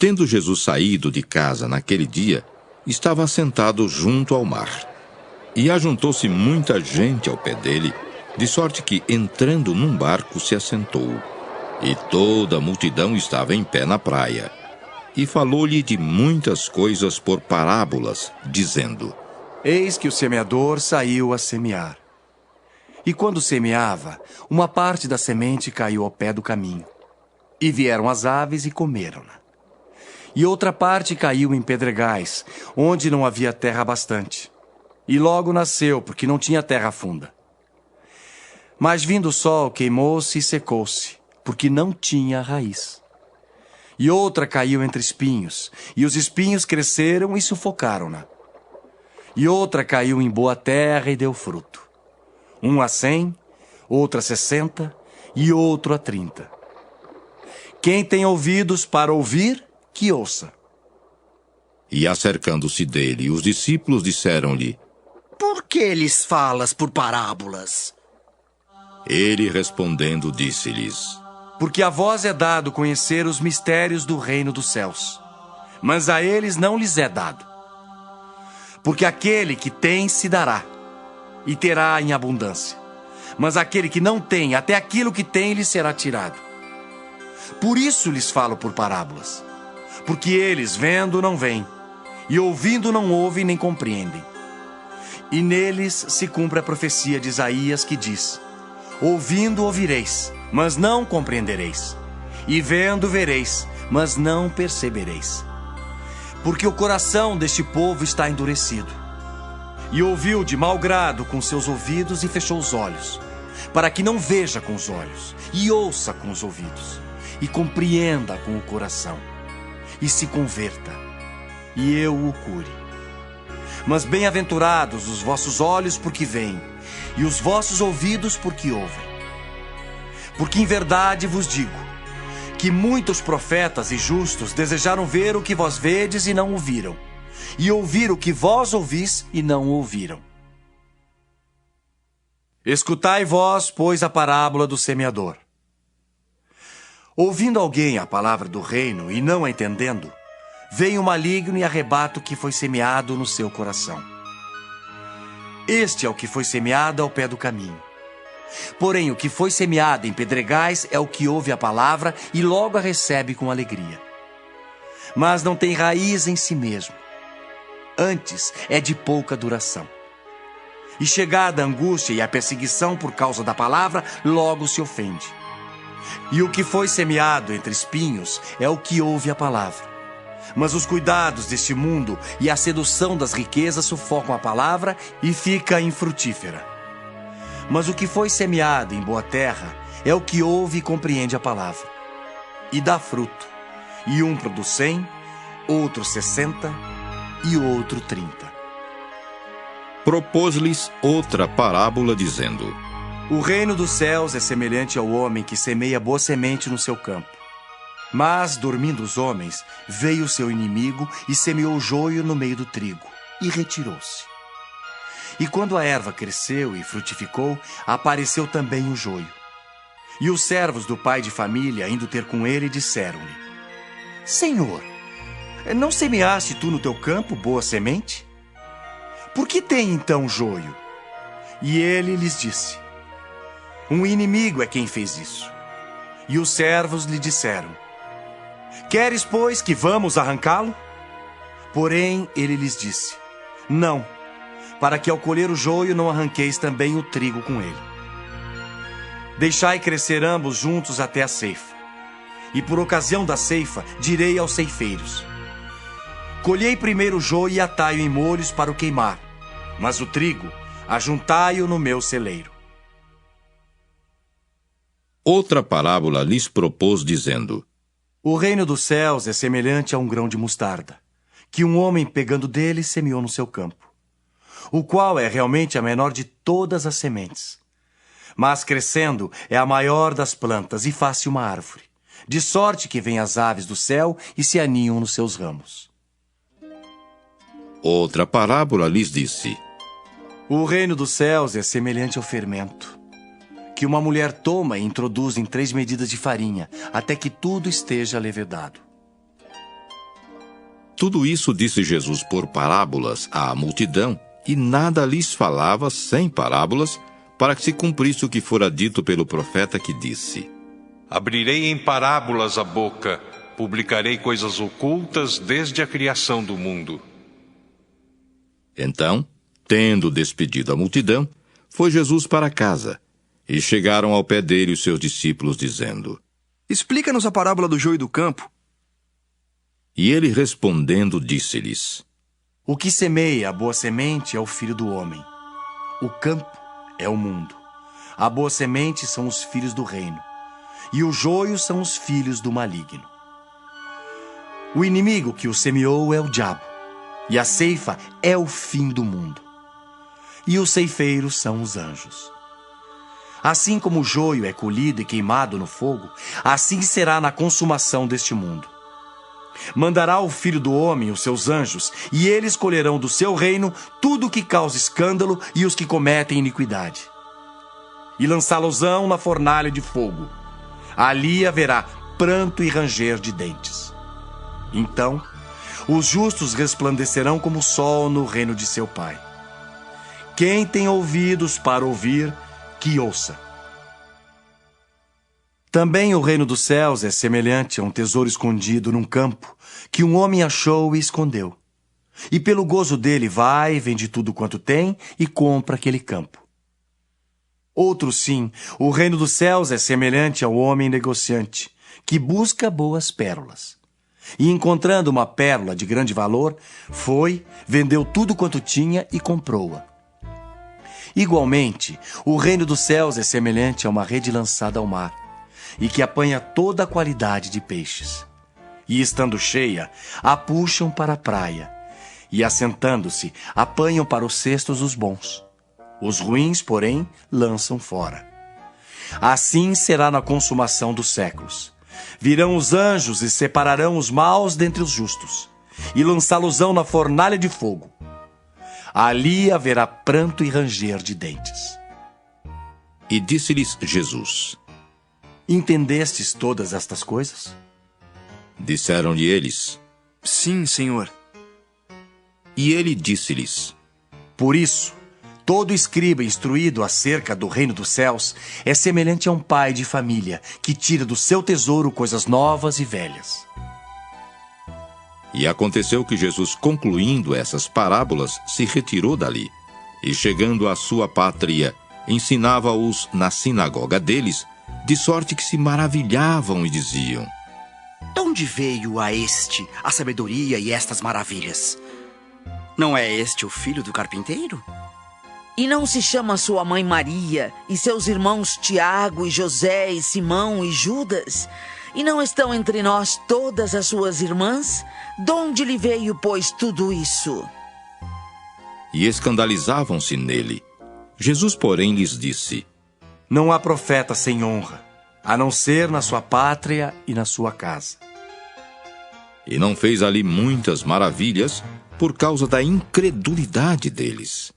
Tendo Jesus saído de casa naquele dia, estava assentado junto ao mar. E ajuntou-se muita gente ao pé dele, de sorte que, entrando num barco, se assentou. E toda a multidão estava em pé na praia. E falou-lhe de muitas coisas por parábolas, dizendo: Eis que o semeador saiu a semear. E quando semeava, uma parte da semente caiu ao pé do caminho. E vieram as aves e comeram-na. E outra parte caiu em pedregais, onde não havia terra bastante. E logo nasceu, porque não tinha terra funda. Mas vindo o sol, queimou-se e secou-se, porque não tinha raiz. E outra caiu entre espinhos, e os espinhos cresceram e sufocaram-na. E outra caiu em boa terra e deu fruto. Um a 100, outro a 60 e outro a 30. Quem tem ouvidos para ouvir, que ouça. E acercando-se dele, os discípulos disseram-lhe: Por que lhes falas por parábolas? Ele respondendo disse-lhes: Porque a vós é dado conhecer os mistérios do reino dos céus, mas a eles não lhes é dado. Porque aquele que tem se dará, e terá em abundância. Mas aquele que não tem, até aquilo que tem lhe será tirado. Por isso lhes falo por parábolas. Porque eles, vendo, não veem, e ouvindo, não ouvem nem compreendem. E neles se cumpre a profecia de Isaías que diz: Ouvindo ouvireis, mas não compreendereis. E vendo vereis, mas não percebereis. Porque o coração deste povo está endurecido. E ouviu de mau grado com seus ouvidos e fechou os olhos, para que não veja com os olhos, e ouça com os ouvidos, e compreenda com o coração, e se converta, e eu o cure. Mas bem-aventurados os vossos olhos porque veem, e os vossos ouvidos porque ouvem. Porque em verdade vos digo, que muitos profetas e justos desejaram ver o que vós vedes e não o viram, e ouvir o que vós ouvis e não ouviram. Escutai vós, pois, a parábola do semeador. Ouvindo alguém a palavra do reino e não a entendendo, vem o maligno e arrebata o que foi semeado no seu coração. Este é o que foi semeado ao pé do caminho. Porém, o que foi semeado em pedregais é o que ouve a palavra e logo a recebe com alegria. Mas não tem raiz em si mesmo. Antes é de pouca duração. E chegada a angústia e a perseguição por causa da palavra, logo se ofende. E o que foi semeado entre espinhos é o que ouve a palavra. Mas os cuidados deste mundo e a sedução das riquezas sufocam a palavra e fica infrutífera. Mas o que foi semeado em boa terra é o que ouve e compreende a palavra. E dá fruto. E um produz 100, outro 60 e outro 30. Propôs-lhes outra parábola, dizendo: O reino dos céus é semelhante ao homem que semeia boa semente no seu campo. Mas, dormindo os homens, veio o seu inimigo e semeou o joio no meio do trigo, e retirou-se. E quando a erva cresceu e frutificou, apareceu também o joio. E os servos do pai de família, indo ter com ele, disseram-lhe: Senhor, não semeaste tu no teu campo boa semente? Por que tem então joio? E ele lhes disse: Um inimigo é quem fez isso. E os servos lhe disseram: Queres, pois, que vamos arrancá-lo? Porém, ele lhes disse: Não, para que ao colher o joio não arranqueis também o trigo com ele. Deixai crescer ambos juntos até a ceifa. E por ocasião da ceifa, direi aos ceifeiros: Colhei primeiro o joio e atai-o em molhos para o queimar, mas o trigo, ajuntai-o no meu celeiro. Outra parábola lhes propôs, dizendo: O reino dos céus é semelhante a um grão de mostarda, que um homem, pegando dele, semeou no seu campo, o qual é realmente a menor de todas as sementes. Mas crescendo é a maior das plantas e faz-se uma árvore, de sorte que vêm as aves do céu e se aninham nos seus ramos. Outra parábola lhes disse: O reino dos céus é semelhante ao fermento, que uma mulher toma e introduz em 3 medidas de farinha, até que tudo esteja levedado. Tudo isso disse Jesus por parábolas à multidão, e nada lhes falava sem parábolas, para que se cumprisse o que fora dito pelo profeta que disse: Abrirei em parábolas a boca, publicarei coisas ocultas desde a criação do mundo. Então, tendo despedido a multidão, foi Jesus para casa, e chegaram ao pé dele os seus discípulos, dizendo: Explica-nos a parábola do joio e do campo. E ele respondendo disse-lhes: O que semeia a boa semente é o filho do homem. O campo é o mundo. A boa semente são os filhos do reino, e o joio são os filhos do maligno. O inimigo que o semeou é o diabo, e a ceifa é o fim do mundo. E os ceifeiros são os anjos. Assim como o joio é colhido e queimado no fogo, assim será na consumação deste mundo. Mandará o Filho do Homem os seus anjos, e eles colherão do seu reino tudo o que causa escândalo e os que cometem iniquidade. E lançá-los-ão na fornalha de fogo. Ali haverá pranto e ranger de dentes. Então, os justos resplandecerão como o sol no reino de seu Pai. Quem tem ouvidos para ouvir, que ouça. Também o reino dos céus é semelhante a um tesouro escondido num campo, que um homem achou e escondeu. E pelo gozo dele vai, vende tudo quanto tem e compra aquele campo. Outro sim, o reino dos céus é semelhante ao homem negociante, que busca boas pérolas. E encontrando uma pérola de grande valor, foi, vendeu tudo quanto tinha e comprou-a. Igualmente, o reino dos céus é semelhante a uma rede lançada ao mar, e que apanha toda a qualidade de peixes. E estando cheia, a puxam para a praia, e assentando-se, apanham para os cestos os bons. Os ruins, porém, lançam fora. Assim será na consumação dos séculos. Virão os anjos e separarão os maus dentre os justos, e lançá-los-ão na fornalha de fogo. Ali haverá pranto e ranger de dentes. E disse-lhes Jesus: Entendestes todas estas coisas? Disseram-lhe eles: Sim, Senhor. E ele disse-lhes: Por isso, todo escriba instruído acerca do reino dos céus é semelhante a um pai de família que tira do seu tesouro coisas novas e velhas. E aconteceu que Jesus, concluindo essas parábolas, se retirou dali, e chegando à sua pátria, ensinava-os na sinagoga deles, de sorte que se maravilhavam e diziam: De onde veio a este a sabedoria e estas maravilhas? Não é este o filho do carpinteiro? E não se chama sua mãe Maria, e seus irmãos Tiago, e José, e Simão, e Judas? E não estão entre nós todas as suas irmãs? De onde lhe veio, pois, tudo isso? E escandalizavam-se nele. Jesus, porém, lhes disse: Não há profeta sem honra, a não ser na sua pátria e na sua casa. E não fez ali muitas maravilhas por causa da incredulidade deles.